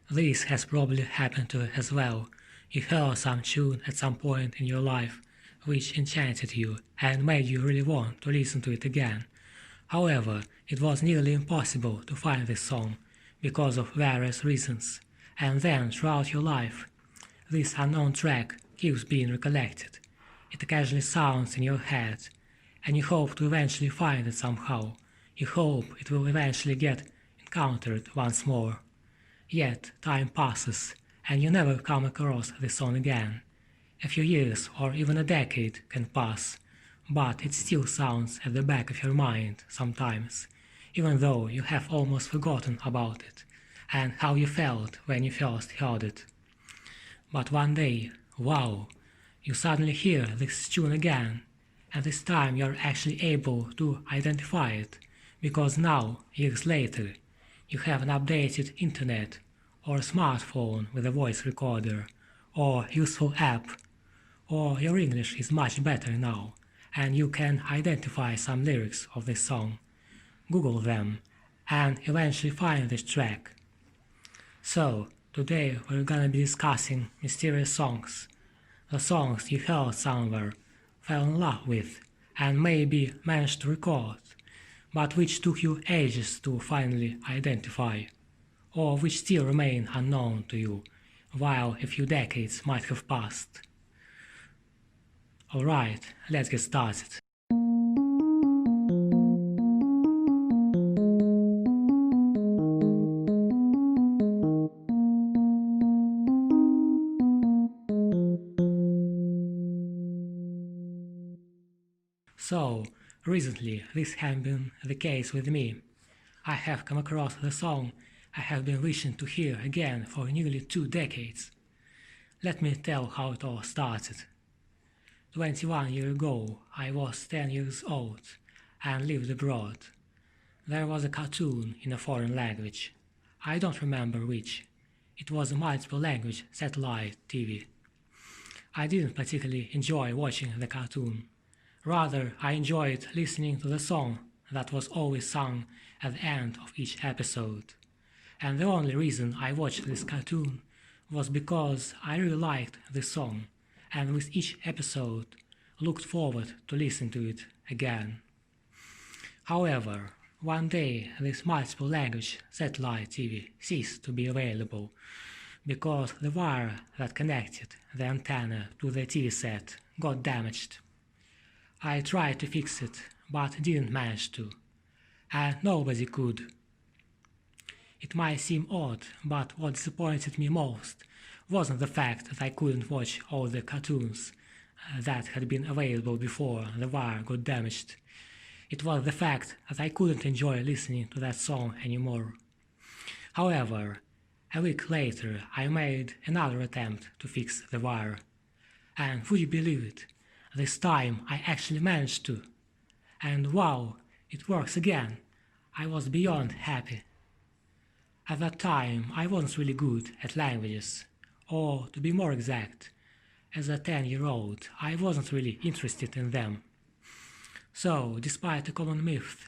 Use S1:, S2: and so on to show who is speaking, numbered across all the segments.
S1: This has probably happened to you as well. You heard some tune at some point in your life which enchanted you and made you really want to listen to it again. However, it was nearly impossible to find this song because of various reasons, and then throughout your life, this unknown track keeps being recollected. It occasionally sounds in your head, and you hope to eventually find it somehow. You hope it will eventually get encountered once more. Yet time passes, and you never come across this song again. A few years or even a decade can pass, but it still sounds at the back of your mind sometimes, even though you have almost forgotten about it and how you felt when you first heard it. But one day, wow, you suddenly hear this tune again, and this time you're actually able to identify it, because now, years later, you have an updated internet, or a smartphone with a voice recorder, or useful app, or your English is much better now, and you can identify some lyrics of this song, Google them, and eventually find this track. So, today we're gonna be discussing mysterious songs, the songs you heard somewhere, fell in love with, and maybe managed to record, but which took you ages to finally identify, or which still remain unknown to you, while a few decades might have passed. Alright, let's get started. So, recently this has been the case with me. I have come across the song I have been wishing to hear again for nearly 2 decades. Let me tell how it all started. 21 years ago, I was 10 years old and lived abroad. There was a cartoon in a foreign language. I don't remember which. It was a multiple language satellite TV. I didn't particularly enjoy watching the cartoon. Rather, I enjoyed listening to the song that was always sung at the end of each episode. And the only reason I watched this cartoon was because I really liked this song, and with each episode looked forward to listen to it again. However, one day this multiple language satellite TV ceased to be available because the wire that connected the antenna to the TV set got damaged. I tried to fix it, but didn't manage to, and nobody could. It might seem odd, but what disappointed me most wasn't the fact that I couldn't watch all the cartoons that had been available before the wire got damaged. It was the fact that I couldn't enjoy listening to that song anymore. However, a week later I made another attempt to fix the wire. And would you believe it? This time I actually managed to. And wow, it works again. I was beyond happy. At that time I wasn't really good at languages, or to be more exact, as a 10-year-old I wasn't really interested in them. So, despite a common myth,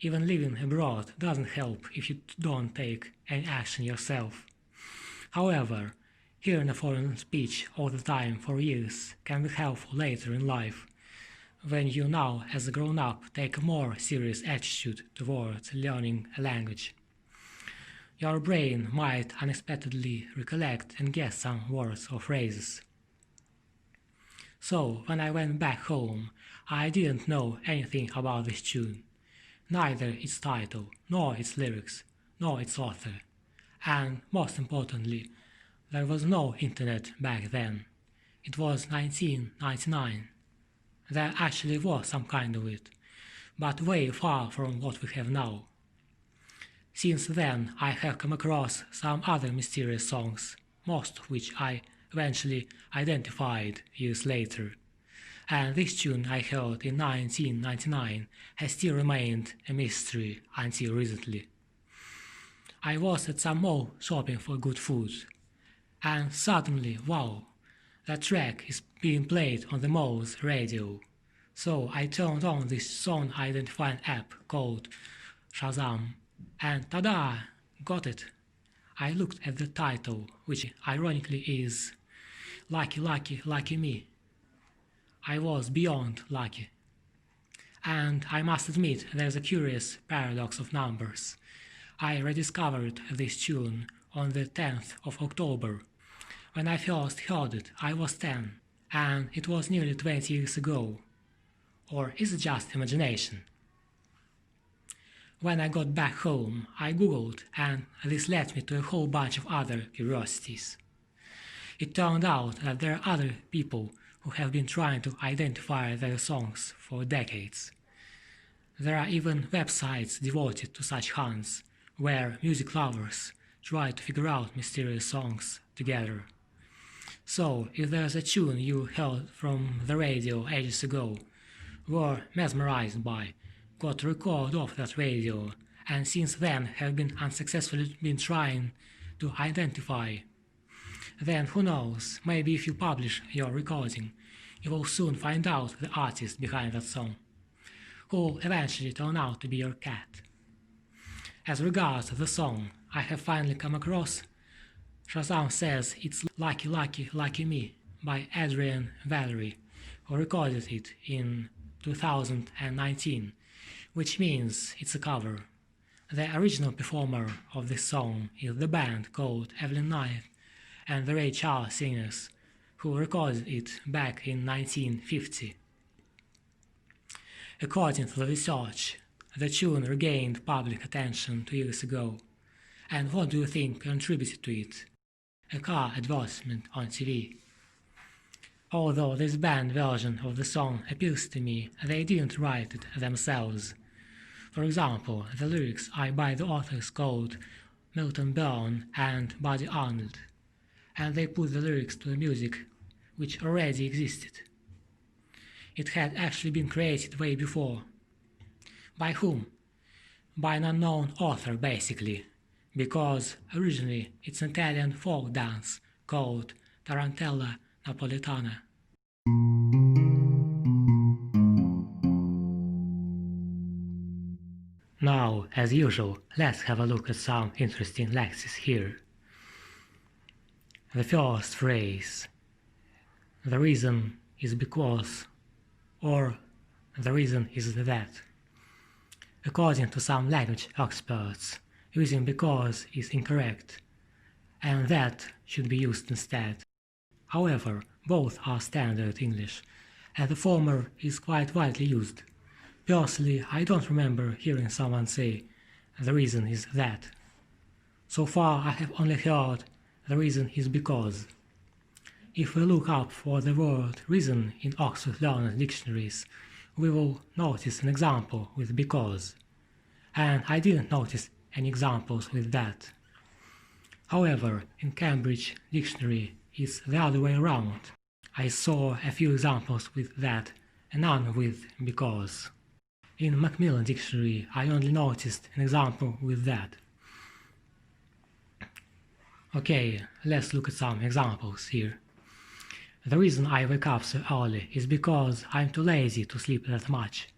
S1: even living abroad doesn't help if you don't take any action yourself. However, hearing a foreign speech all the time for years can be helpful later in life, when you now as a grown-up take a more serious attitude towards learning a language. Your brain might unexpectedly recollect and guess some words or phrases. So, when I went back home, I didn't know anything about this tune, neither its title, nor its lyrics, nor its author, and most importantly, there was no internet back then. It was 1999. There actually was some kind of it, but way far from what we have now. Since then I have come across some other mysterious songs, most of which I eventually identified years later. And this tune I heard in 1999 has still remained a mystery until recently. I was at some mall shopping for good food, and suddenly, wow, that track is being played on the mall's radio. So I turned on this song identifying app called Shazam, and tada! Got it! I looked at the title, which ironically is Lucky, Lucky, Lucky Me. I was beyond lucky. And I must admit there's a curious paradox of numbers. I rediscovered this tune on the 10th of October. When I first heard it, I was 10, and it was nearly 20 years ago. Or is it just imagination? When I got back home, I googled, and this led me to a whole bunch of other curiosities. It turned out that there are other people who have been trying to identify their songs for decades. There are even websites devoted to such hunts, where music lovers try to figure out mysterious songs together. So, if there's a tune you heard from the radio ages ago, were mesmerized by, got a record of that radio, and since then have been unsuccessfully trying to identify, then who knows, maybe if you publish your recording, you will soon find out the artist behind that song, who will eventually turn out to be your cat. As regards the song, I have finally come across Shazam Says It's Lucky Lucky Lucky Me by Adrian Valery, who recorded it in 2019, which means it's a cover. The original performer of this song is the band called Evelyn Knight and the Ray Charles Singers, who recorded it back in 1950. According to the research, the tune regained public attention 2 years ago. And what do you think contributed to it? A car advertisement on TV. Although this band version of the song appeals to me, they didn't write it themselves. For example, the lyrics are by the authors called Milton Berle and Buddy Arnold, and they put the lyrics to the music which already existed. It had actually been created way before. By whom? By an unknown author, basically, because originally it's an Italian folk dance called Tarantella Napolitana. Now, as usual, let's have a look at some interesting lexemes here. The first phrase, the reason is because, or the reason is that. According to some language experts, using because is incorrect, and that should be used instead. However, both are standard English, and the former is quite widely used. Personally, I don't remember hearing someone say, the reason is that. So far, I have only heard, the reason is because. If we look up for the word reason in Oxford Learners' dictionaries, we will notice an example with because. And I didn't notice any examples with that. However, in Cambridge Dictionary, it's the other way around. I saw a few examples with that and none with because. In Macmillan Dictionary, I only noticed an example with that. Okay, let's look at some examples here. The reason I wake up so early is because I'm too lazy to sleep that much.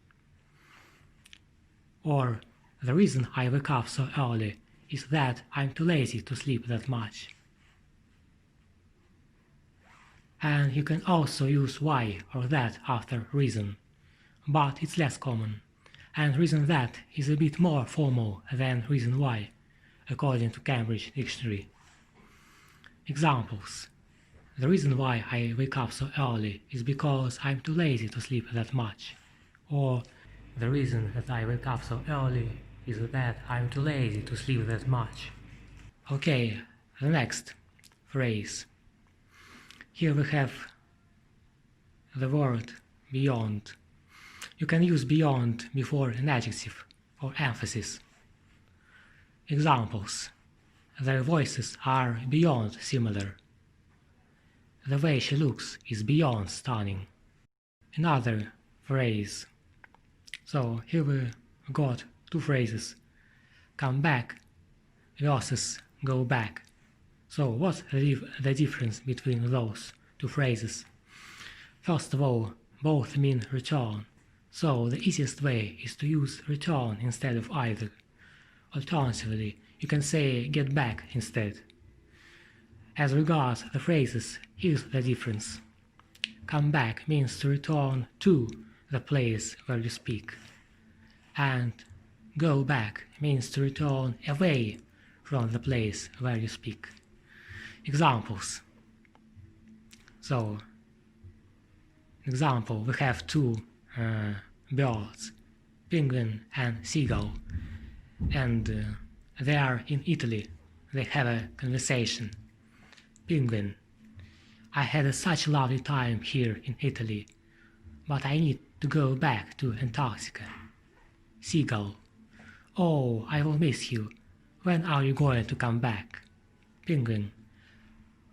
S1: Or, the reason I wake up so early is that I'm too lazy to sleep that much. And you can also use why or that after reason, but it's less common, and reason that is a bit more formal than reason why, according to Cambridge Dictionary. Examples. The reason why I wake up so early is because I'm too lazy to sleep that much. Or, the reason that I wake up so early is that I'm too lazy to sleep that much. Okay, the next phrase. Here we have the word beyond. You can use beyond before an adjective or emphasis. Examples. Their voices are beyond similar. The way she looks is beyond stunning. Another phrase. So here we got two phrases, come back versus go back. So what's the difference between those two phrases? First of all, both mean return, so the easiest way is to use return instead of either. Alternatively, you can say get back instead. As regards the phrases, here's the difference. Come back means to return to the place where you speak, and go back means to return away from the place where you speak. Examples. So, example, we have two birds, penguin and seagull, and they are in Italy. They have a conversation. Penguin: I had such a lovely time here in Italy, but I need to go back to Antarctica. Seagull: oh, I will miss you. When are you going to come back? Penguin: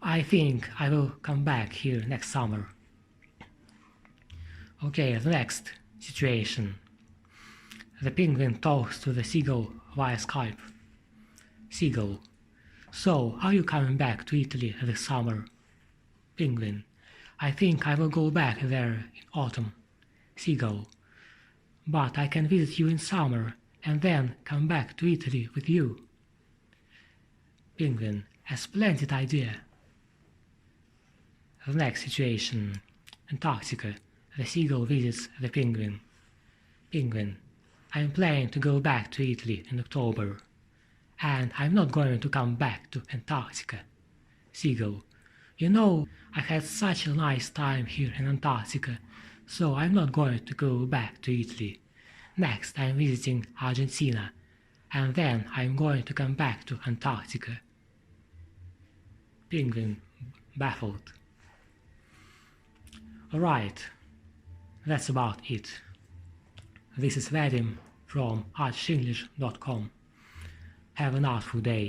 S1: I think I will come back here next summer. Okay, the next situation. The penguin talks to the seagull via Skype. Seagull: so, are you coming back to Italy this summer? Penguin: I think I will go back there in autumn. Seagull: but I can visit you in summer and then come back to Italy with you. Penguin: a splendid idea. The next situation. Antarctica. The seagull visits the penguin. Penguin: I am planning to go back to Italy in October, and I'm not going to come back to Antarctica. Seagull: you know, I had such a nice time here in Antarctica, so I'm not going to go back to Italy. Next I'm visiting Argentina, and then I'm going to come back to Antarctica. Penguin, baffled. Alright, that's about it. This is Vadim from archenglish.com. Have an artful day.